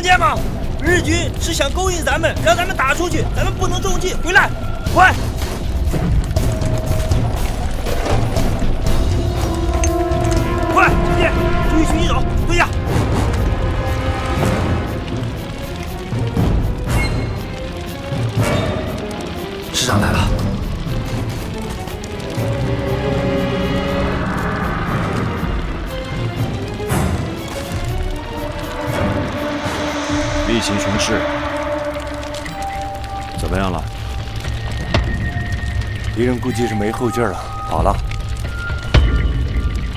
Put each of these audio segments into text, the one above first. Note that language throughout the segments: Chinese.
看见吗？日军是想勾引咱们，让咱们打出去，咱们不能中计。回来，快！快，前进！注意狙击手，对呀！师长来了。 例行巡视，怎么样了？敌人估计是没后劲了，跑了。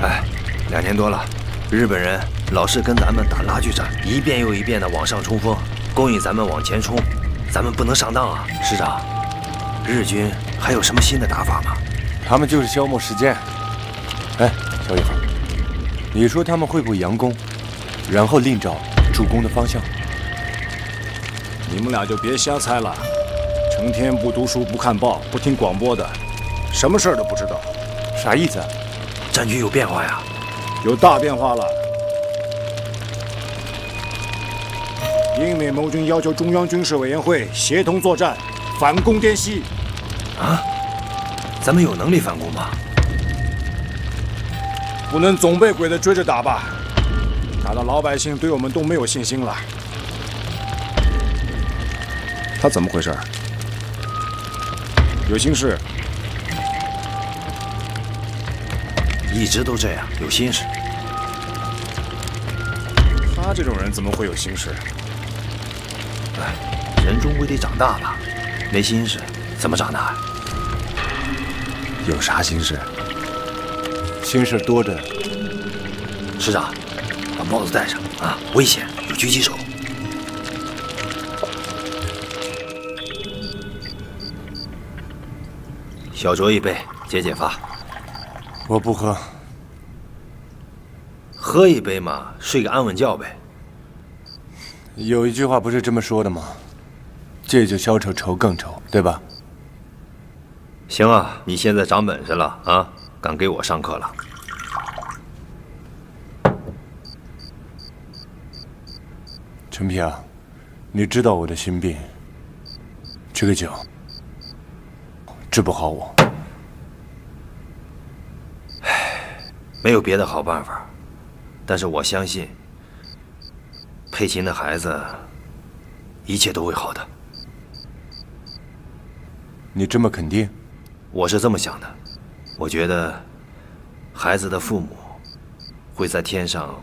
哎，2年多了，日本人老是跟咱们打拉锯战，一遍又一遍的往上冲锋，勾引咱们往前冲，咱们不能上当啊！师长，日军还有什么新的打法吗？他们就是消磨时间。哎，小野芳，你说他们会不会佯攻，然后另找主攻的方向？ 你们俩就别瞎猜了，成天不读书、不看报、不听广播的，什么事儿都不知道。啥意思啊？战局有变化呀，有大变化了。英美盟军要求中央军事委员会协同作战，反攻滇西。啊？咱们有能力反攻吗？不能总被鬼子追着打吧？打到老百姓对我们都没有信心了。 他怎么回事？有心事？一直都这样，有心事。他这种人怎么会有心事？哎，人终归得长大吧，没心事怎么长大呀？有啥心事？心事多着。师长，把帽子戴上啊，危险，有狙击手。 小酌一杯，解解乏。我不喝。喝一杯嘛，睡个安稳觉呗。有一句话不是这么说的吗？借酒消愁愁更愁，对吧？行啊，你现在长本事了啊，敢给我上课了。陈皮啊，你知道我的心病，这个酒治不好我。没有别的好办法，但是我相信佩琴的孩子一切都会好的。你这么肯定？我是这么想的，我觉得孩子的父母会在天上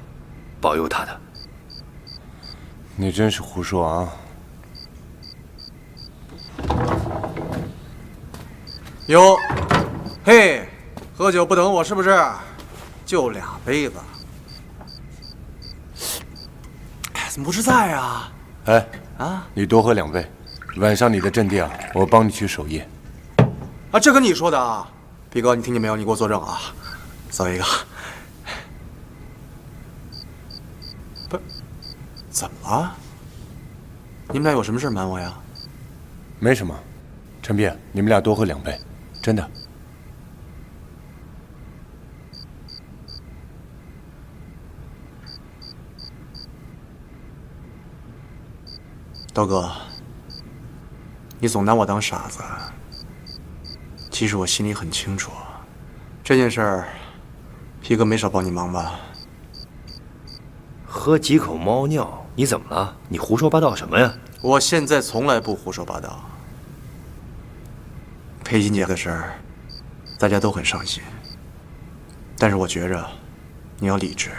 保佑他的。你真是胡说啊！哟，嘿，喝酒不等我是不是？就2杯子。怎么不吃菜啊？哎，啊，你多喝2杯，晚上你的阵地啊，我帮你去守夜。啊，这跟你说的啊，毕哥，你听见没有？你给我作证啊！走一个。不是，怎么了？你们俩有什么事瞒我呀？没什么，陈皮，你们俩多喝2杯，真的。刀哥，你总拿我当傻子。其实我心里很清楚，这件事儿，皮哥没少帮你忙吧？喝几口猫尿，你怎么了？你胡说八道什么呀？我现在从来不胡说八道。裴金姐的事儿，大家都很伤心，但是我觉着你要理智。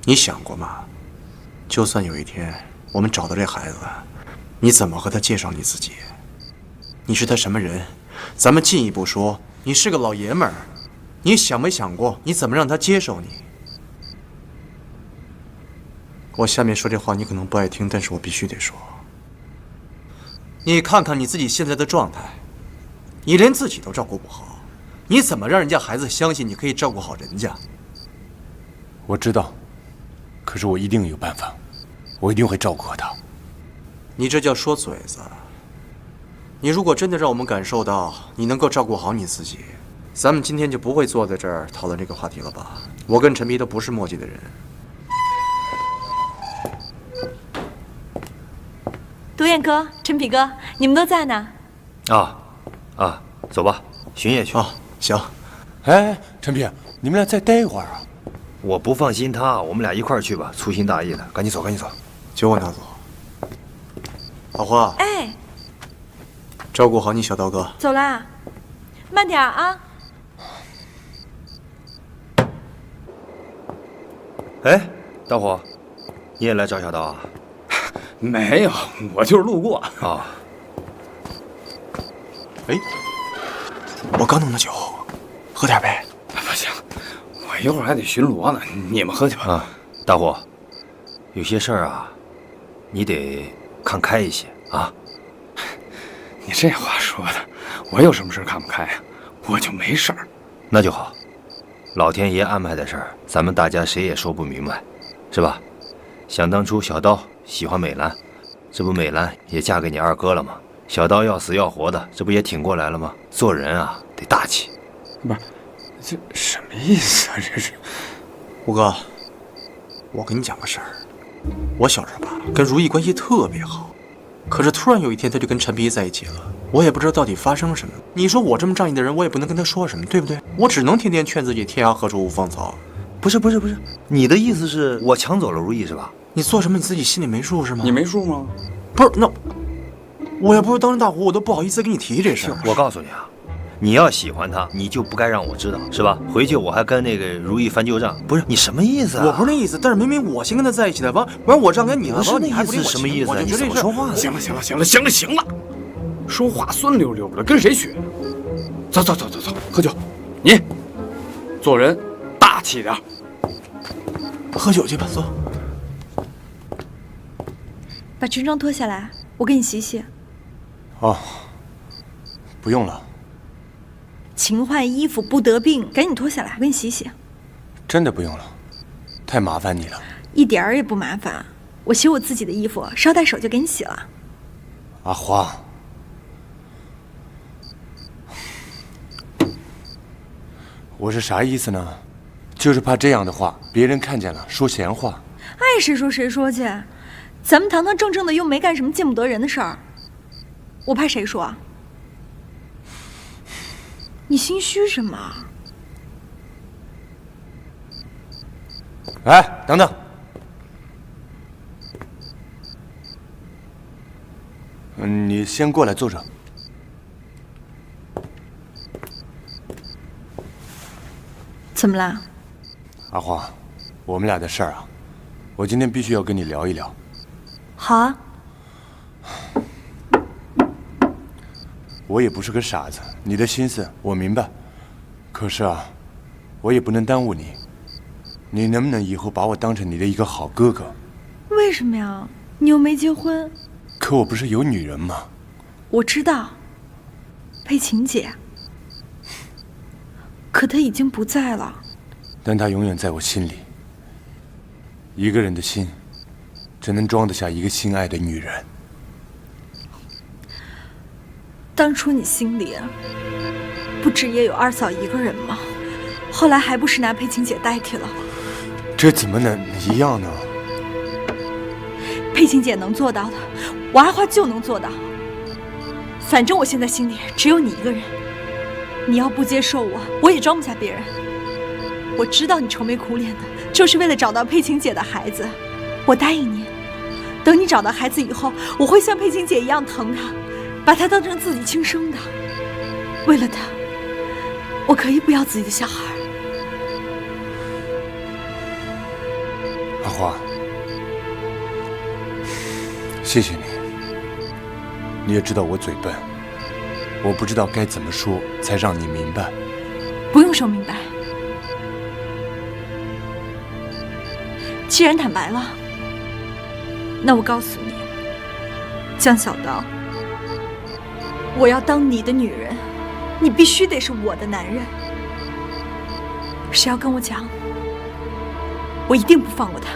你想过吗？就算有一天我们找到这孩子，你怎么和他介绍你自己？你是他什么人？咱们进一步说，你是个老爷们儿，你想没想过你怎么让他接受你？我下面说这话你可能不爱听，但是我必须得说。你看看你自己现在的状态，你连自己都照顾不好，你怎么让人家孩子相信你可以照顾好人家？我知道，可是我一定有办法，我一定会照顾好他。你这叫说嘴子。你如果真的让我们感受到你能够照顾好你自己，咱们今天就不会坐在这儿讨论这个话题了吧？我跟陈皮都不是墨迹的人。彦哥、陈皮哥，你们都在呢。走吧，巡夜去。啊，行。哎，陈皮，你们俩再待一会儿啊。我不放心他，我们俩一块儿去吧，粗心大意的，赶紧走，赶紧走。酒我拿走。老花，哎，照顾好你小刀哥。走啦，慢点啊。哎，大伙，你也来找小刀啊？没有，我就是路过。啊。哎，我刚弄的酒，喝点呗。不行，我一会儿还得巡逻呢，你们喝去吧。啊，大伙，有些事儿啊，你得看开一些啊。你这话说的，我有什么事看不开啊？我就没事儿。那就好，老天爷安排的事儿，咱们大家谁也说不明白，是吧？想当初小刀喜欢美兰，这不美兰也嫁给你二哥了吗？小刀要死要活的，这不也挺过来了吗？做人啊，得大气。不是，这什么意思啊？这是。吴哥，我跟你讲个事儿，我小时候吧跟如意关系特别好，可是突然有一天他就跟陈皮在一起了，我也不知道到底发生什么。你说我这么仗义的人，我也不能跟他说什么，对不对？我只能天天劝自己天涯何处无芳草。不是，你的意思是我抢走了如意是吧？你做什么你自己心里没数是吗？你没数吗？不是，那我要不是当着大伙，我都不好意思跟你提这事儿。我告诉你啊，你要喜欢他，你就不该让我知道，是吧？回去我还跟那个如意翻旧账。不是你什么意思啊？我不是那意思，但是明明我先跟他在一起的，完我让给你了，不是你还不理我什么意思？你我就觉得这怎么说话呢？行了，说话酸溜溜的，跟谁学？走，喝酒。你做人大气点。喝酒去吧，走。把军装脱下来，我给你洗洗。哦，不用了。勤换衣服不得病，赶紧脱下来，我给你洗洗。真的不用了，太麻烦你了。一点儿也不麻烦，我洗我自己的衣服，捎带手就给你洗了。阿花，我是啥意思呢？就是怕这样的话别人看见了说闲话。爱谁说谁说去，咱们堂堂正正的又没干什么见不得人的事儿，我怕谁说？你心虚什么？哎，等等。你先过来坐着。怎么啦？阿花，我们俩的事儿啊，我今天必须要跟你聊一聊。好啊。我也不是个傻子，你的心思我明白。可是啊，我也不能耽误你。你能不能以后把我当成你的一个好哥哥？为什么呀？你又没结婚。可我不是有女人吗？我知道，佩琴姐。可她已经不在了。但她永远在我心里。一个人的心，只能装得下一个心爱的女人。当初你心里不只也有二嫂一个人吗？后来还不是拿佩琴姐代替了？这怎么能一样呢？佩琴姐能做到的，我阿花就能做到。反正我现在心里只有你一个人，你要不接受我，我也装不下别人。我知道你愁眉苦脸的，就是为了找到佩琴姐的孩子。我答应你，等你找到孩子以后，我会像佩琴姐一样疼她，把她当成自己亲生的。为了她，我可以不要自己的小孩。阿花，谢谢你。你也知道我嘴笨，我不知道该怎么说才让你明白。不用说明白，既然坦白了，那我告诉你，江小刀，我要当你的女人，你必须得是我的男人。谁要跟我讲，我一定不放过他。